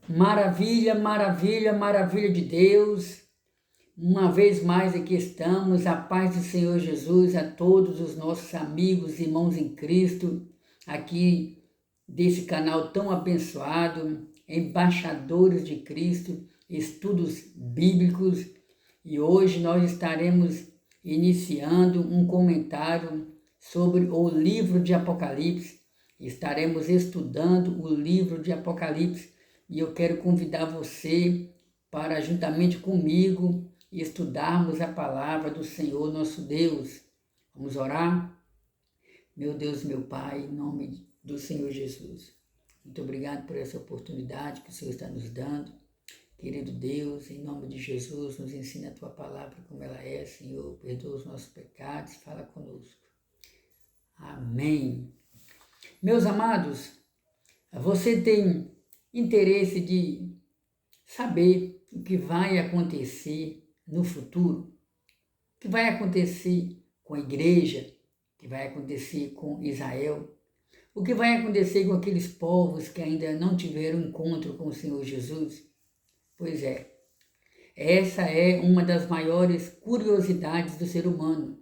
Maravilha, maravilha, maravilha de Deus. Uma vez mais aqui estamos, a paz do Senhor Jesus a todos os nossos amigos, irmãos em Cristo, aqui desse canal tão abençoado, embaixadores de Cristo, estudos bíblicos, e hoje nós estaremos iniciando um comentário sobre o livro de Apocalipse. Estaremos estudando o livro de Apocalipse e eu quero convidar você para, juntamente comigo, estudarmos a palavra do Senhor nosso Deus. Vamos orar? Meu Deus, meu Pai, em nome do Senhor Jesus. Muito obrigado por essa oportunidade que o Senhor está nos dando. Querido Deus, em nome de Jesus, nos ensina a Tua palavra como ela é, Senhor. Perdoa os nossos pecados e fala conosco. Amém. Meus amados, você tem interesse de saber o que vai acontecer no futuro? O que vai acontecer com a igreja? O que vai acontecer com Israel? O que vai acontecer com aqueles povos que ainda não tiveram encontro com o Senhor Jesus? Pois é, essa é uma das maiores curiosidades do ser humano.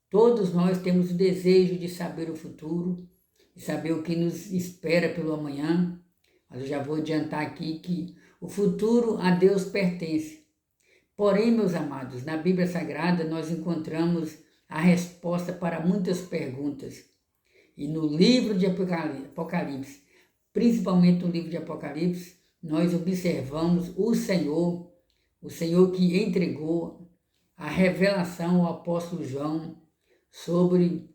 Todos nós temos o desejo de saber o futuro, de saber o que nos espera pelo amanhã, mas eu já vou adiantar aqui que o futuro a Deus pertence. Porém, meus amados, na Bíblia Sagrada nós encontramos a resposta para muitas perguntas. E no livro de Apocalipse, principalmente no livro de Apocalipse, nós observamos o Senhor que entregou a revelação ao apóstolo João sobre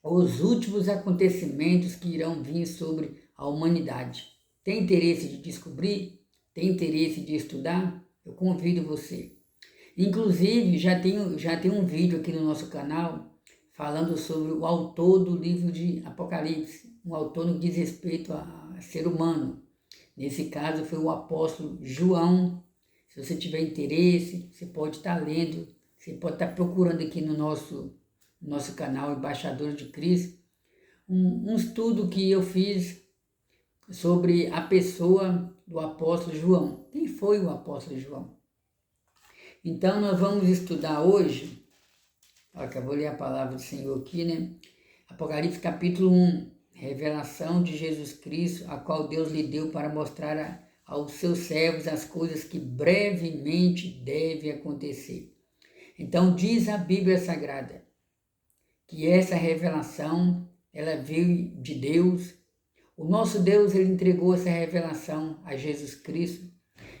os últimos acontecimentos que irão vir sobre a humanidade. Tem interesse de descobrir? Tem interesse de estudar? Eu convido você. Inclusive, já tem um vídeo aqui no nosso canal falando sobre o autor do livro de Apocalipse, um autor no que diz respeito a ser humano. Nesse caso foi o apóstolo João. Se você tiver interesse, você pode estar lendo, você pode estar procurando aqui no nosso canal Embaixadores de Cristo, um estudo que eu fiz sobre a pessoa do apóstolo João. Quem foi o apóstolo João? Então nós vamos estudar hoje, acabou de ler a palavra do Senhor aqui, né? Apocalipse capítulo 1, revelação de Jesus Cristo, a qual Deus lhe deu para mostrar aos seus servos as coisas que brevemente devem acontecer. Então diz a Bíblia Sagrada que essa revelação, ela veio de Deus. O nosso Deus, ele entregou essa revelação a Jesus Cristo.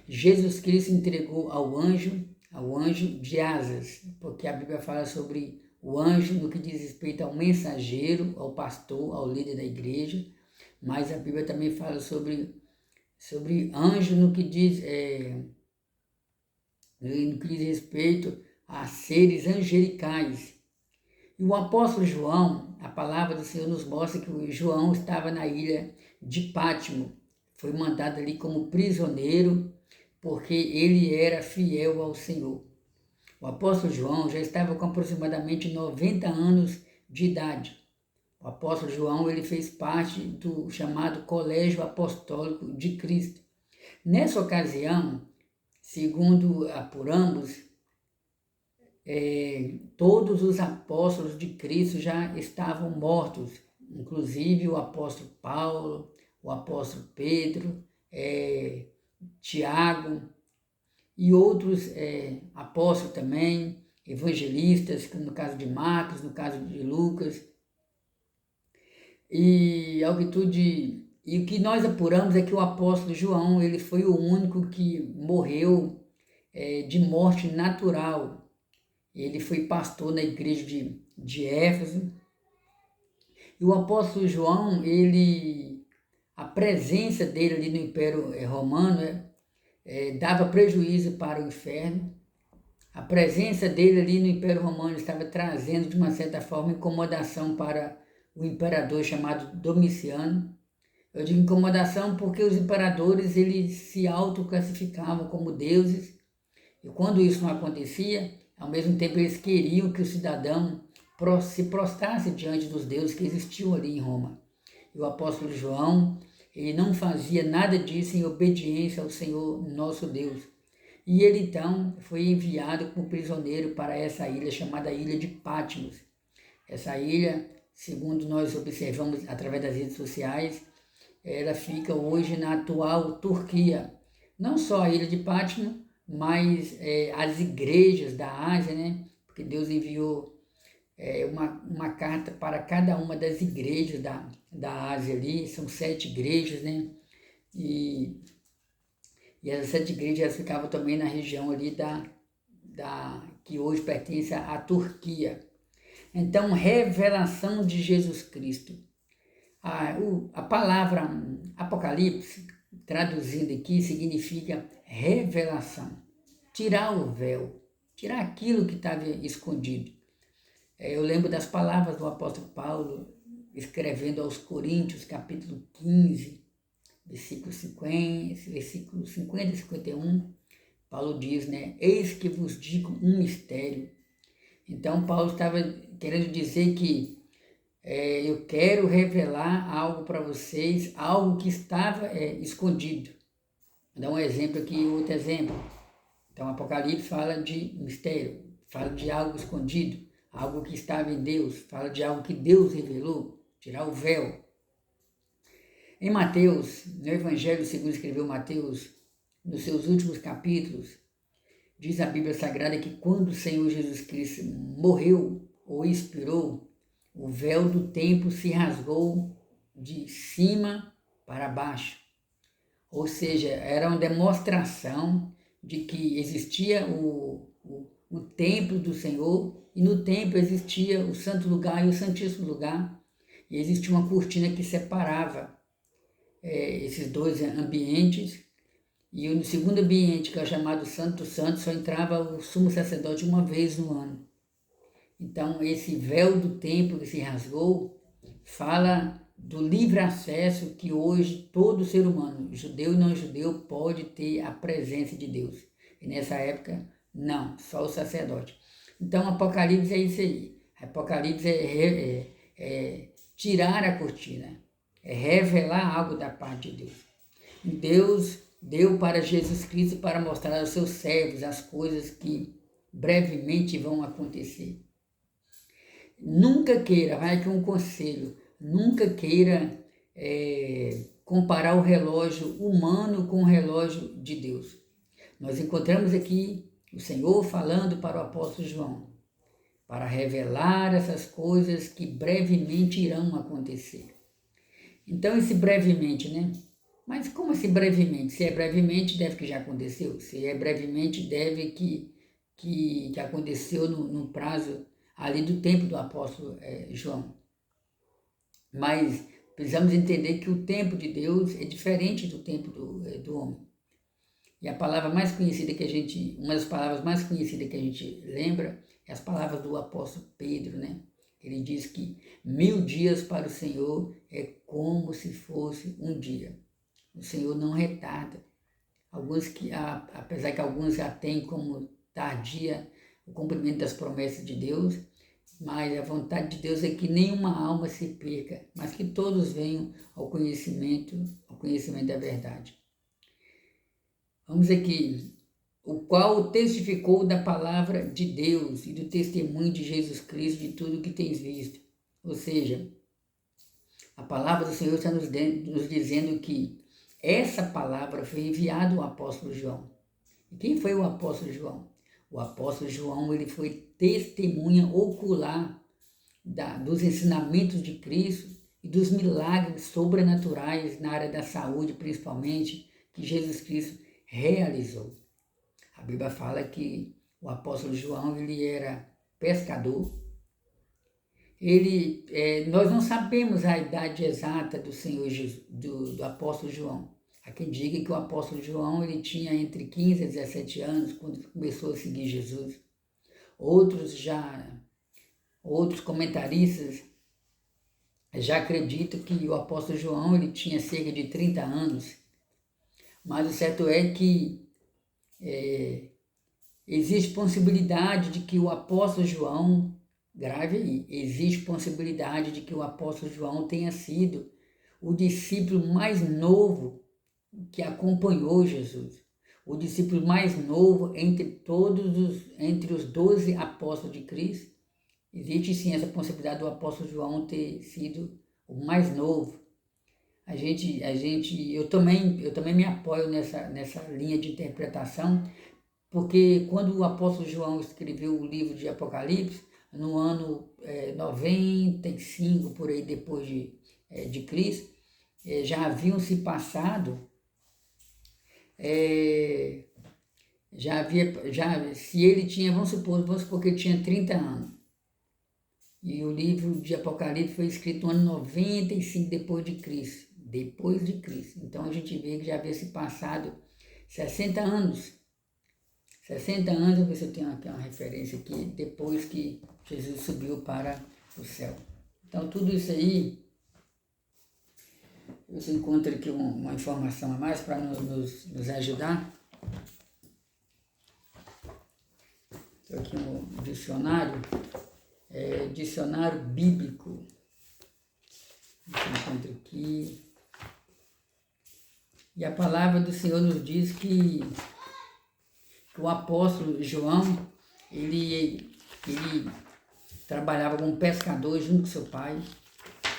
Jesus Cristo entregou ao anjo de asas, porque a Bíblia fala sobre o anjo no que diz respeito ao mensageiro, ao pastor, ao líder da igreja, mas a Bíblia também fala sobre anjo no que diz respeito a seres angelicais. E o apóstolo João, a palavra do Senhor nos mostra que o João estava na ilha de Pátimo, foi mandado ali como prisioneiro, porque ele era fiel ao Senhor. O apóstolo João já estava com aproximadamente 90 anos de idade. O apóstolo João, ele fez parte do chamado Colégio Apostólico de Cristo. Nessa ocasião, segundo apuramos, todos os apóstolos de Cristo já estavam mortos, inclusive o apóstolo Paulo, o apóstolo Pedro, Tiago e outros apóstolos também, evangelistas, no caso de Marcos, no caso de Lucas. E o que nós apuramos é que o apóstolo João, ele foi o único que morreu de morte natural. Ele foi pastor na igreja de Éfeso. E o apóstolo João, a presença dele ali no Império Romano dava prejuízo para o inferno. A presença dele ali no Império Romano estava trazendo, de uma certa forma, incomodação para o imperador chamado Domiciano. Eu digo incomodação porque os imperadores, eles se autoclassificavam como deuses. E quando isso não acontecia, ao mesmo tempo eles queriam que o cidadão se prostrasse diante dos deuses que existiam ali em Roma. E o apóstolo João, Ele não fazia nada disso em obediência ao Senhor nosso Deus. E ele então foi enviado como prisioneiro para essa ilha chamada Ilha de Patmos. Essa ilha, segundo nós observamos através das redes sociais, ela fica hoje na atual Turquia. Não só a Ilha de Patmos, mas as igrejas da Ásia, né? Porque Deus enviou uma carta para cada uma das igrejas da Ásia ali, são 7 igrejas, né? E essas 7 igrejas ficavam também na região ali que hoje pertence à Turquia. Então, revelação de Jesus Cristo. A palavra Apocalipse, traduzindo aqui, significa revelação. Tirar o véu, tirar aquilo que estava escondido. Eu lembro das palavras do apóstolo Paulo, escrevendo aos Coríntios, capítulo 15, versículo 50 e 51, Paulo diz, né? Eis que vos digo um mistério. Então, Paulo estava querendo dizer que eu quero revelar algo para vocês, algo que estava escondido. Vou dar um exemplo aqui, outro exemplo. Então, Apocalipse fala de mistério, fala de algo escondido, algo que estava em Deus, fala de algo que Deus revelou, tirar o véu. Em Mateus, no Evangelho segundo escreveu Mateus, nos seus últimos capítulos, diz a Bíblia Sagrada que quando o Senhor Jesus Cristo morreu ou expirou, o véu do templo se rasgou de cima para baixo. Ou seja, era uma demonstração de que existia o templo do Senhor e no templo existia o santo lugar e o santíssimo lugar. E existia uma cortina que separava esses dois ambientes. E no segundo ambiente, que é o chamado Santo Santo, só entrava o sumo sacerdote uma vez no ano. Então, esse véu do templo que se rasgou fala do livre acesso que hoje todo ser humano, judeu e não judeu, pode ter a presença de Deus. E nessa época, não, só o sacerdote. Então, Apocalipse é isso aí. Apocalipse é tirar a cortina, é revelar algo da parte de Deus. Deus deu para Jesus Cristo para mostrar aos seus servos as coisas que brevemente vão acontecer. Nunca queira, vai aqui um conselho, nunca queira comparar o relógio humano com o relógio de Deus. Nós encontramos aqui o Senhor falando para o apóstolo João, para revelar essas coisas que brevemente irão acontecer. Então, esse brevemente, né? Mas como assim brevemente? Se é brevemente, deve que já aconteceu. Se é brevemente, deve que aconteceu no prazo ali do tempo do apóstolo João. Mas precisamos entender que o tempo de Deus é diferente do tempo do homem. E a palavra mais conhecida uma das palavras mais conhecidas que a gente lembra é as palavras do apóstolo Pedro, né? Ele diz que 1000 dias para o Senhor é como se fosse um dia. O Senhor não retarda. Apesar que alguns já têm como tardia o cumprimento das promessas de Deus, mas a vontade de Deus é que nenhuma alma se perca, mas que todos venham ao conhecimento da verdade. Vamos aqui. O qual testificou da palavra de Deus e do testemunho de Jesus Cristo de tudo o que tens visto. Ou seja, a palavra do Senhor está nos dizendo que essa palavra foi enviada ao apóstolo João. E quem foi o apóstolo João? O apóstolo João ele foi testemunha ocular dos ensinamentos de Cristo e dos milagres sobrenaturais na área da saúde, principalmente, que Jesus Cristo realizou. A Bíblia fala que o apóstolo João ele era pescador. Nós não sabemos a idade exata do Senhor Jesus, do apóstolo João. Há quem diga que o apóstolo João ele tinha entre 15 e 17 anos quando começou a seguir Jesus. Outros comentaristas já acreditam que o apóstolo João ele tinha cerca de 30 anos. Mas o certo é que existe possibilidade de que o apóstolo João, grave aí, existe possibilidade de que o apóstolo João tenha sido o discípulo mais novo que acompanhou Jesus. O discípulo mais novo entre os 12 apóstolos de Cristo. Existe sim essa possibilidade do apóstolo João ter sido o mais novo. Eu também me apoio nessa linha de interpretação, porque quando o apóstolo João escreveu o livro de Apocalipse, no ano 95, por aí depois de Cristo, já haviam se passado, se ele tinha, vamos supor que ele tinha 30 anos, e o livro de Apocalipse foi escrito no ano 95 depois de Cristo. Então a gente vê que já havia se passado 60 anos. 60 anos, eu vou ver se eu tenho aqui uma referência aqui, depois que Jesus subiu para o céu. Então tudo isso aí, você encontra aqui uma informação a mais para nos ajudar. Estou aqui no dicionário, dicionário bíblico. Você encontra aqui. E a palavra do Senhor nos diz que o apóstolo João, ele trabalhava como pescador junto com seu pai.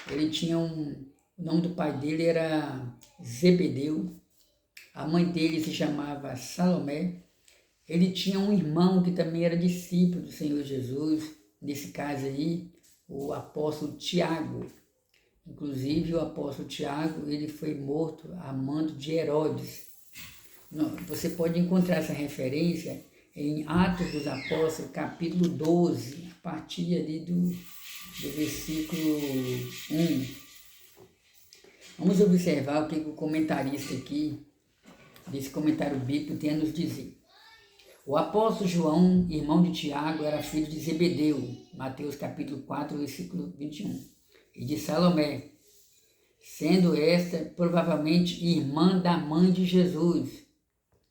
Ele tinha o nome do pai dele era Zebedeu. A mãe dele se chamava Salomé. Ele tinha um irmão que também era discípulo do Senhor Jesus. Nesse caso aí, o apóstolo Tiago. Inclusive, o apóstolo Tiago, ele foi morto a mando de Herodes. Você pode encontrar essa referência em Atos dos Apóstolos, capítulo 12, a partir ali do versículo 1. Vamos observar o que o comentarista aqui, desse comentário bíblico, tem a nos dizer. O apóstolo João, irmão de Tiago, era filho de Zebedeu, Mateus capítulo 4, versículo 21. E de Salomé, sendo esta provavelmente irmã da mãe de Jesus.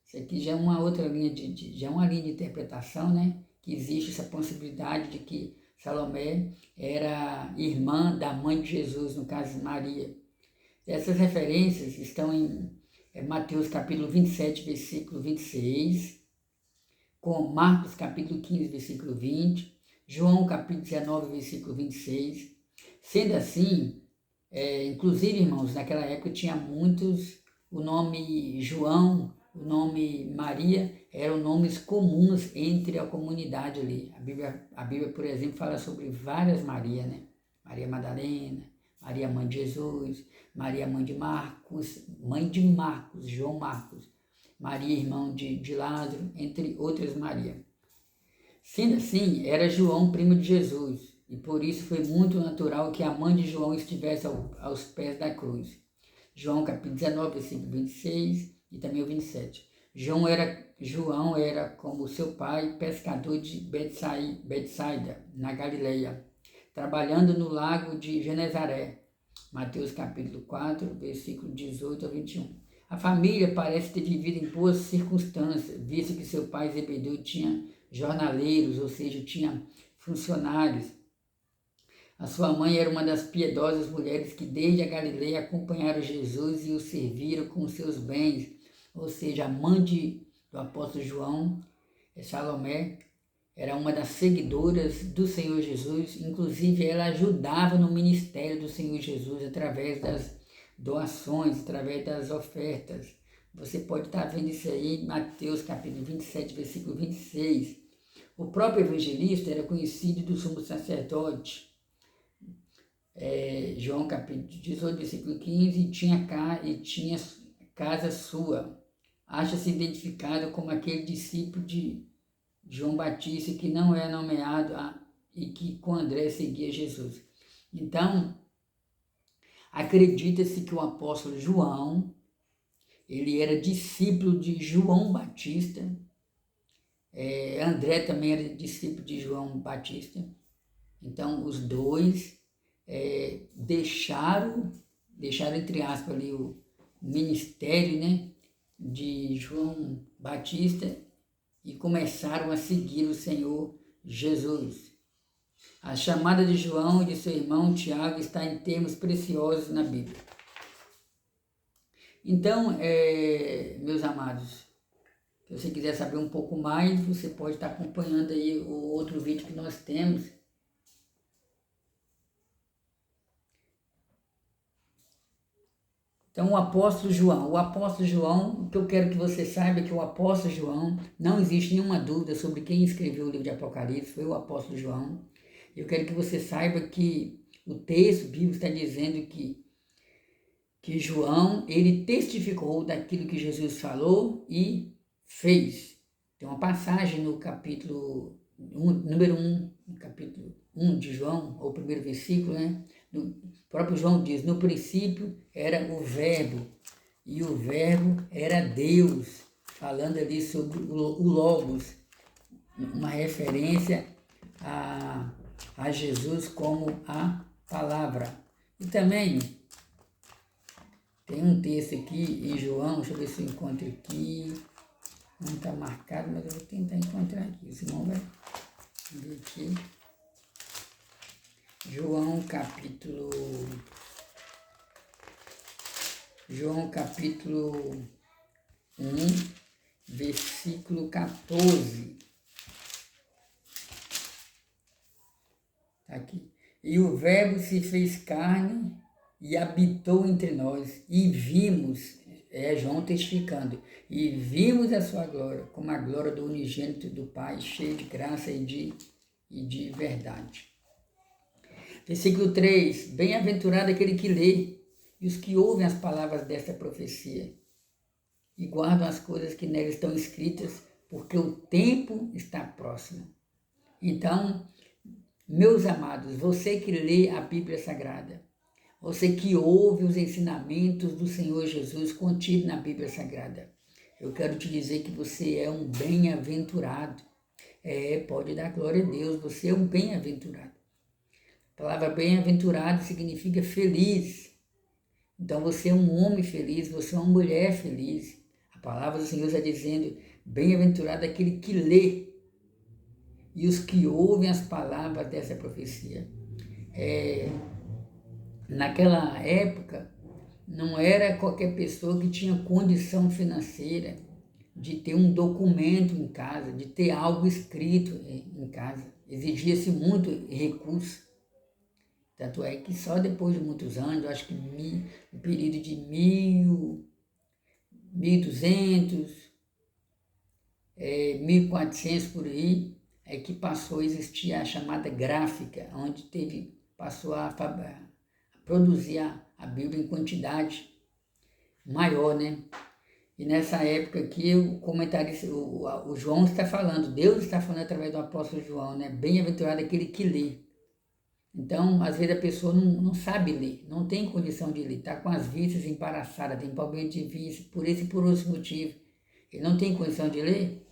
Isso aqui já é uma outra linha já é uma linha de interpretação, né? Que existe essa possibilidade de que Salomé era irmã da mãe de Jesus, no caso de Maria. Essas referências estão em Mateus capítulo 27, versículo 26, com Marcos capítulo 15, versículo 20, João capítulo 19, versículo 26. Sendo assim, inclusive, irmãos, naquela época tinha muitos, o nome João, o nome Maria, eram nomes comuns entre a comunidade ali. A Bíblia, por exemplo, fala sobre várias Maria, né? Maria Madalena, Maria mãe de Jesus, Maria mãe de Marcos, João Marcos, Maria irmão de Lázaro, entre outras Maria. Sendo assim, era João primo de Jesus. E por isso foi muito natural que a mãe de João estivesse aos pés da cruz. João capítulo 19, versículo 26 e também o 27. João era, como seu pai, pescador de Betsaida, na Galileia, trabalhando no lago de Genezaré. Mateus capítulo 4, versículo 18 a 21. A família parece ter vivido em boas circunstâncias, visto que seu pai Zebedeu tinha jornaleiros, ou seja, tinha funcionários. A sua mãe era uma das piedosas mulheres que desde a Galileia acompanharam Jesus e o serviram com seus bens, ou seja, a mãe do apóstolo João, Salomé, era uma das seguidoras do Senhor Jesus, inclusive ela ajudava no ministério do Senhor Jesus através das doações, através das ofertas. Você pode estar vendo isso aí em Mateus capítulo 27, versículo 26. O próprio evangelista era conhecido do sumo sacerdote, João capítulo 18, versículo 15, e tinha casa sua. Acha-se identificado como aquele discípulo de João Batista que não é nomeado e que com André seguia Jesus. Então, acredita-se que o apóstolo João, ele era discípulo de João Batista. André também era discípulo de João Batista. Então, os dois deixaram entre aspas ali o ministério, né, de João Batista e começaram a seguir o Senhor Jesus. A chamada de João e de seu irmão Tiago está em termos preciosos na Bíblia. Então, meus amados, se você quiser saber um pouco mais, você pode estar acompanhando aí o outro vídeo que nós temos. Então, o apóstolo João, o que eu quero que você saiba é que o apóstolo João, não existe nenhuma dúvida sobre quem escreveu o livro de Apocalipse, foi o apóstolo João. Eu quero que você saiba que o texto bíblico está dizendo que João, ele testificou daquilo que Jesus falou e fez. Tem uma passagem no capítulo número 1, no capítulo 1 de João, ou o primeiro versículo, né? O próprio João diz, no princípio era o verbo, e o verbo era Deus, falando ali sobre o Logos, uma referência a Jesus como a palavra. E também tem um texto aqui em João, deixa eu ver se eu encontro aqui, não está marcado, mas eu vou tentar encontrar aqui, o irmão vai ver aqui. João capítulo 1, versículo 14. Tá aqui. E o verbo se fez carne e habitou entre nós, e vimos, João testificando, e vimos a sua glória, como a glória do unigênito do Pai, cheio de graça e de verdade. Versículo 3, bem-aventurado aquele que lê, e os que ouvem as palavras desta profecia, e guardam as coisas que nela estão escritas, porque o tempo está próximo. Então, meus amados, você que lê a Bíblia Sagrada, você que ouve os ensinamentos do Senhor Jesus contidos na Bíblia Sagrada, eu quero te dizer que você é um bem-aventurado. Pode dar glória a Deus, você é um bem-aventurado. A palavra bem-aventurado significa feliz. Então você é um homem feliz, você é uma mulher feliz. A palavra do Senhor está dizendo, bem-aventurado aquele que lê e os que ouvem as palavras dessa profecia. Naquela época, não era qualquer pessoa que tinha condição financeira de ter um documento em casa, de ter algo escrito em casa. Exigia-se muito recurso. Tanto é que só depois de muitos anos, acho que no período de 1200, 1400 por aí, é que passou a existir a chamada gráfica, onde passou a produzir a Bíblia em quantidade maior, né? E nessa época aqui, o comentarista, o João está falando, Deus está falando através do apóstolo João, né? Bem-aventurado aquele que lê. Então, às vezes a pessoa não sabe ler, não tem condição de ler, está com as vistas embaraçadas, tem problema de vista, por esse e por outros motivos. Ele não tem condição de ler,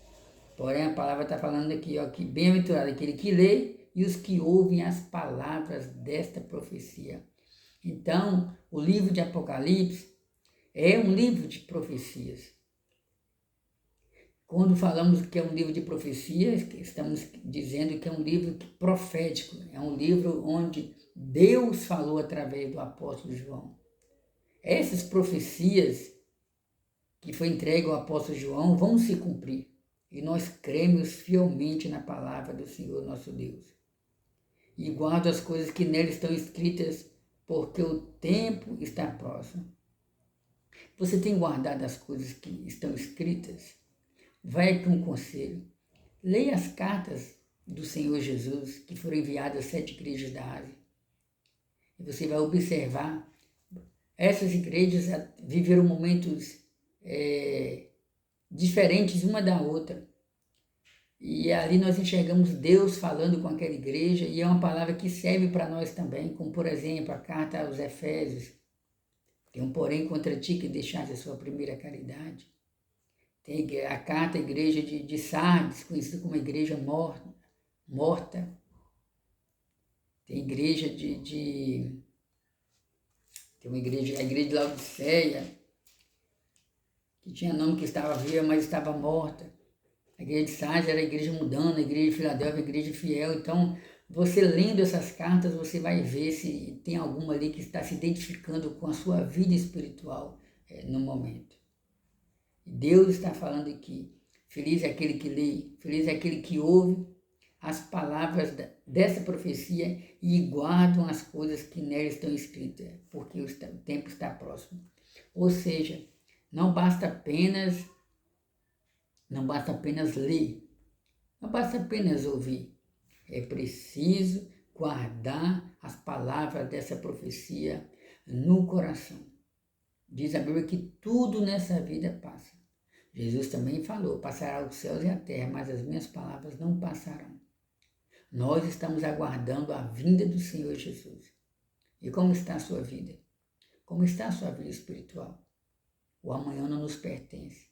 porém a palavra está falando aqui, ó, que bem-aventurado aquele que lê e os que ouvem as palavras desta profecia. Então, o livro de Apocalipse é um livro de profecias. Quando falamos que é um livro de profecias, estamos dizendo que é um livro profético, é um livro onde Deus falou através do apóstolo João. Essas profecias que foi entregue ao apóstolo João vão se cumprir, e nós cremos fielmente na palavra do Senhor nosso Deus. E guardo as coisas que nela estão escritas, porque o tempo está próximo. Você tem guardado as coisas que estão escritas? Vai aqui um conselho. Leia as cartas do Senhor Jesus que foram enviadas às 7 igrejas da Ásia. E você vai observar, essas igrejas viveram momentos diferentes uma da outra. E ali nós enxergamos Deus falando com aquela igreja, e é uma palavra que serve para nós também, como por exemplo a carta aos Efésios. Tem um porém contra ti que deixaste a sua primeira caridade. Tem a carta à igreja de Sardes, conhecida como a igreja morta. Tem a igreja tem uma igreja, a igreja de Laodiceia, que tinha nome que estava viva, mas estava morta. A igreja de Sardes era a igreja mundana, a igreja de Filadélfia, a igreja fiel. Então, você lendo essas cartas, você vai ver se tem alguma ali que está se identificando com a sua vida espiritual. no momento. Deus está falando aqui, feliz é aquele que lê, feliz é aquele que ouve as palavras dessa profecia e guardam as coisas que nela estão escritas, porque o tempo está próximo. Ou seja, não basta apenas ler, não basta apenas ouvir. É preciso guardar as palavras dessa profecia no coração. Diz a Bíblia que tudo nessa vida passa. Jesus também falou, passará os céus e a terra, mas as minhas palavras não passarão. Nós estamos aguardando a vinda do Senhor Jesus. E como está a sua vida? Como está a sua vida espiritual? O amanhã não nos pertence.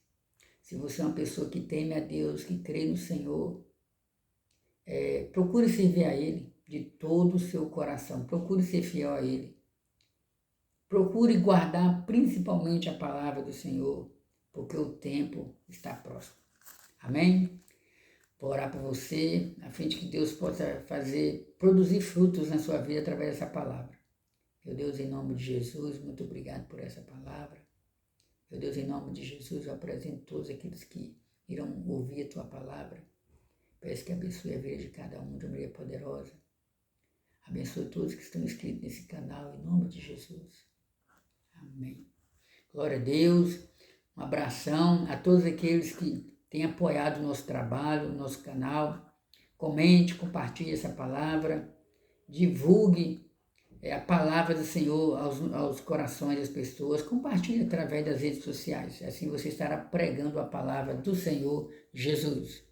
Se você é uma pessoa que teme a Deus, que crê no Senhor, procure servir a Ele de todo o seu coração. Procure ser fiel a Ele. Procure guardar principalmente a palavra do Senhor, porque o tempo está próximo. Amém? Vou orar por você, a fim de que Deus possa produzir frutos na sua vida através dessa palavra. Meu Deus, em nome de Jesus, muito obrigado por essa palavra. Meu Deus, em nome de Jesus, eu apresento todos aqueles que irão ouvir a Tua palavra. Peço que abençoe a vida de cada um de maneira poderosa. Abençoe todos que estão inscritos nesse canal, em nome de Jesus. Amém. Glória a Deus. Um abração a todos aqueles que têm apoiado o nosso trabalho, o nosso canal. Comente, compartilhe essa palavra. Divulgue a palavra do Senhor aos corações das pessoas. Compartilhe através das redes sociais. Assim você estará pregando a palavra do Senhor Jesus.